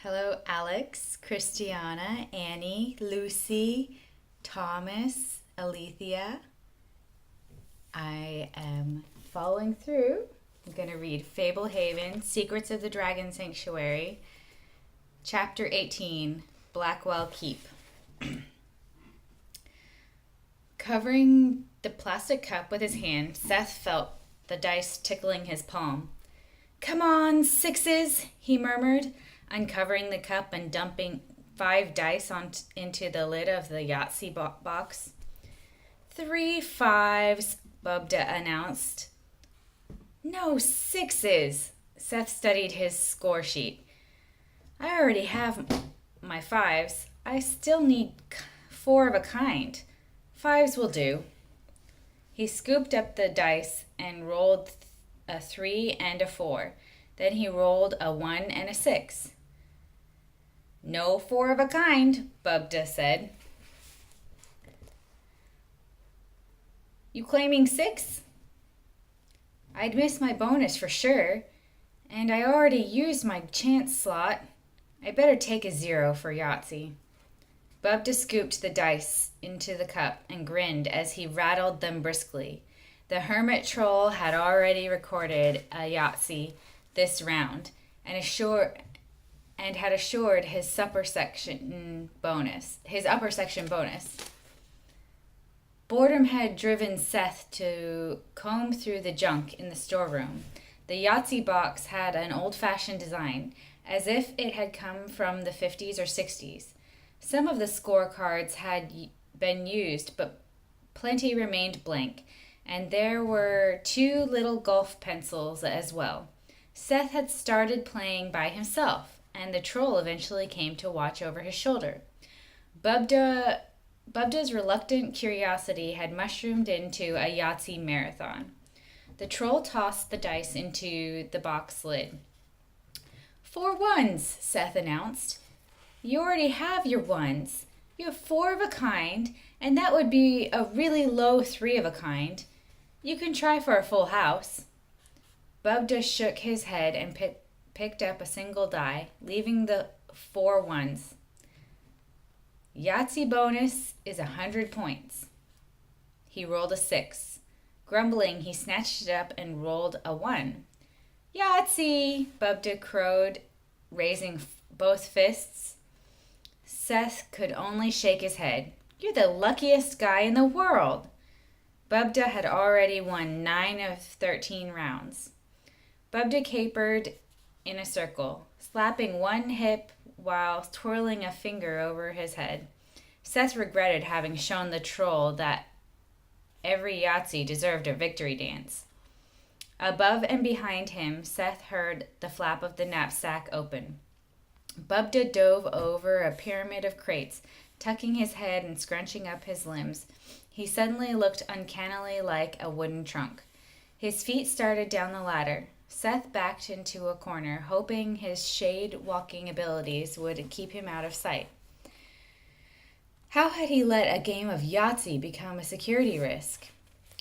Hello, Alex, Christiana, Annie, Lucy, Thomas, Alethea. I am following through. I'm going to read Fable Haven, Secrets of the Dragon Sanctuary, Chapter 18, Blackwell Keep. Covering the plastic cup with his hand, Seth felt the dice tickling his palm. "Come on, sixes," he murmured, uncovering the cup and dumping 5 dice into the lid of the Yahtzee box. 3 5s, Bubda announced. "No, 6s. Seth studied his score sheet. "I already have my 5s. I still need 4 of a kind. 5s will do." He scooped up the dice and rolled a 3 and a 4. Then he rolled a 1 and a 6. "No 4 of a kind," Bubda said. "You claiming 6? I'd miss my bonus for sure, and I already used my chance slot. I better take a 0 for Yahtzee." Bubda scooped the dice into the cup and grinned as he rattled them briskly. The hermit troll had already recorded a Yahtzee this round and had assured his upper section bonus. Boredom had driven Seth to comb through the junk in the storeroom. The Yahtzee box had an old-fashioned design, as if it had come from the 50s or 60s. Some of the scorecards had been used, but plenty remained blank, and there were 2 little golf pencils as well. Seth had started playing by himself, and the troll eventually came to watch over his shoulder. Bubda's reluctant curiosity had mushroomed into a Yahtzee marathon. The troll tossed the dice into the box lid. 4 1s, Seth announced. "You already have your 1s. You have 4 of a kind, and that would be a really low 3 of a kind. You can try for a full house." Bubda shook his head and picked up a single die, leaving the 4 1s. "Yahtzee bonus is 100 points." He rolled a 6. Grumbling, he snatched it up and rolled a 1. "Yahtzee!" Bubda crowed, raising both fists. Seth could only shake his head. "You're the luckiest guy in the world." Bubda had already won 9 of 13 rounds. Bubda capered in a circle, slapping one hip while twirling a finger over his head. Seth regretted having shown the troll that every Yahtzee deserved a victory dance. Above and behind him, Seth heard the flap of the knapsack open. Bubda dove over a pyramid of crates, tucking his head and scrunching up his limbs. He suddenly looked uncannily like a wooden trunk. His feet started down the ladder. Seth backed into a corner, hoping his shade-walking abilities would keep him out of sight. How had he let a game of Yahtzee become a security risk?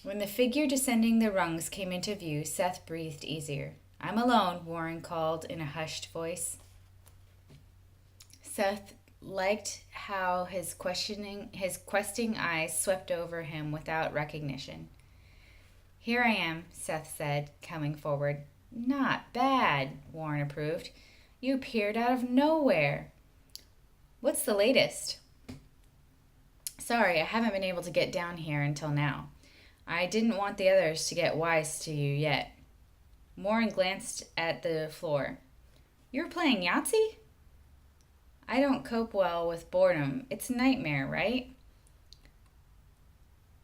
When the figure descending the rungs came into view, Seth breathed easier. "I'm alone," Warren called in a hushed voice. Seth liked how his questing eyes swept over him without recognition. "Here I am," Seth said, coming forward. "Not bad," Warren approved. "You appeared out of nowhere. What's the latest?" "Sorry, I haven't been able to get down here until now. I didn't want the others to get wise to you yet." Warren glanced at the floor. "You're playing Yahtzee?" "I don't cope well with boredom. It's a nightmare, right?"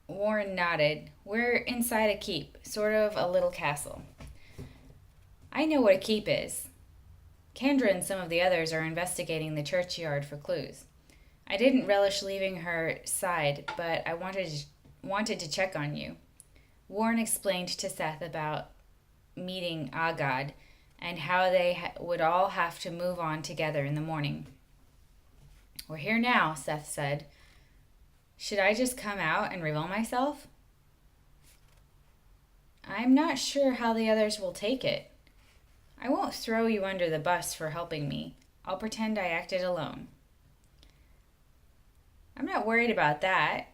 Warren nodded. "We're inside a keep, sort of a little castle." "I know what a keep is." Kendra and some of the others are investigating the churchyard for clues. "I didn't relish leaving her side, but I wanted to check on you." Warren explained to Seth about meeting Agad and how they would all have to move on together in the morning. "We're here now," Seth said. "Should I just come out and reveal myself?" "I'm not sure how the others will take it." "I won't throw you under the bus for helping me. I'll pretend I acted alone. I'm not worried about that.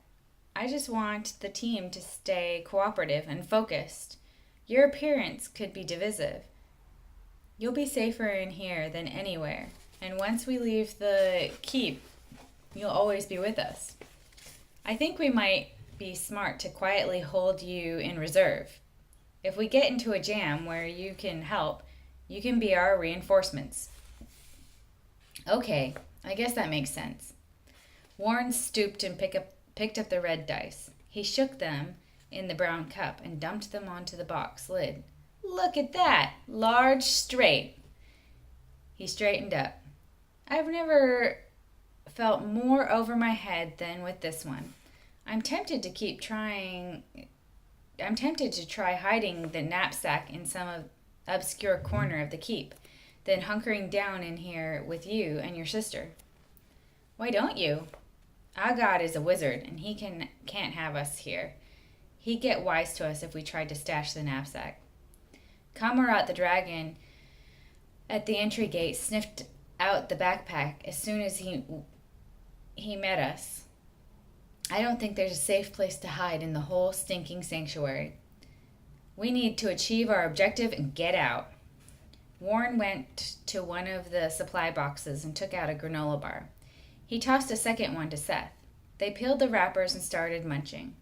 I just want the team to stay cooperative and focused. Your appearance could be divisive. You'll be safer in here than anywhere. And once we leave the keep, you'll always be with us. I think we might be smart to quietly hold you in reserve. If we get into a jam where you can help, you can be our reinforcements. Okay, I guess that makes sense. Warren stooped and picked up the red dice. He shook them in the brown cup and dumped them onto the box lid. Look at that! Large straight. He straightened up. I've never felt more over my head than with this one. I'm tempted to try hiding the knapsack in some obscure corner of the keep, then hunkering down in here with you and your sister. Why don't you? Our God is a wizard, and he can't have us here. He'd get wise to us if we tried to stash the knapsack. Kamarat the dragon at the entry gate sniffed out the backpack as soon as he met us. I don't think there's a safe place to hide in the whole stinking sanctuary. We need to achieve our objective and get out. Warren went to one of the supply boxes and took out a granola bar. He tossed a second one to Seth. They peeled the wrappers and started munching.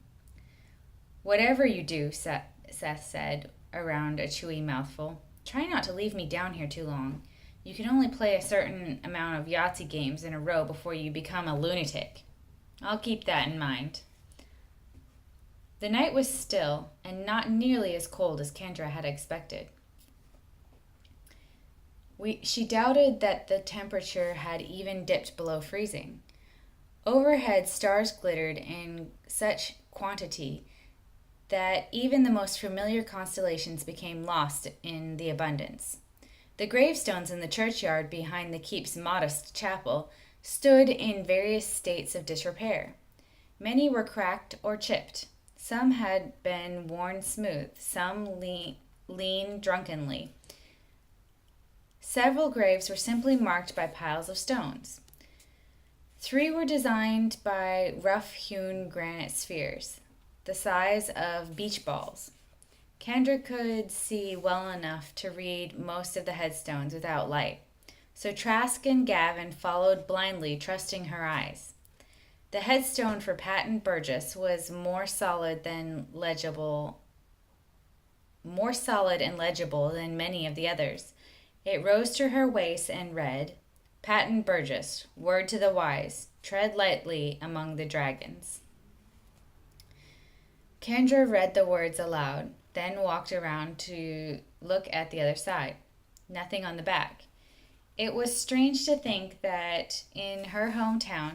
Whatever you do, Seth said around a chewy mouthful, try not to leave me down here too long. You can only play a certain amount of Yahtzee games in a row before you become a lunatic. I'll keep that in mind. The night was still and not nearly as cold as Kendra had expected. She doubted that the temperature had even dipped below freezing. Overhead, stars glittered in such quantity that even the most familiar constellations became lost in the abundance. The gravestones in the churchyard behind the keep's modest chapel stood in various states of disrepair. Many were cracked or chipped. Some had been worn smooth, some lean drunkenly. Several graves were simply marked by piles of stones. 3 were designed by rough-hewn granite spheres, the size of beach balls. Kendra could see well enough to read most of the headstones without light, so Trask and Gavin followed blindly, trusting her eyes. The headstone for Patton Burgess was more solid and legible than many of the others. It rose to her waist and read, Patton Burgess, word to the wise, tread lightly among the dragons. Kendra read the words aloud, then walked around to look at the other side. Nothing on the back. It was strange to think that in her hometown,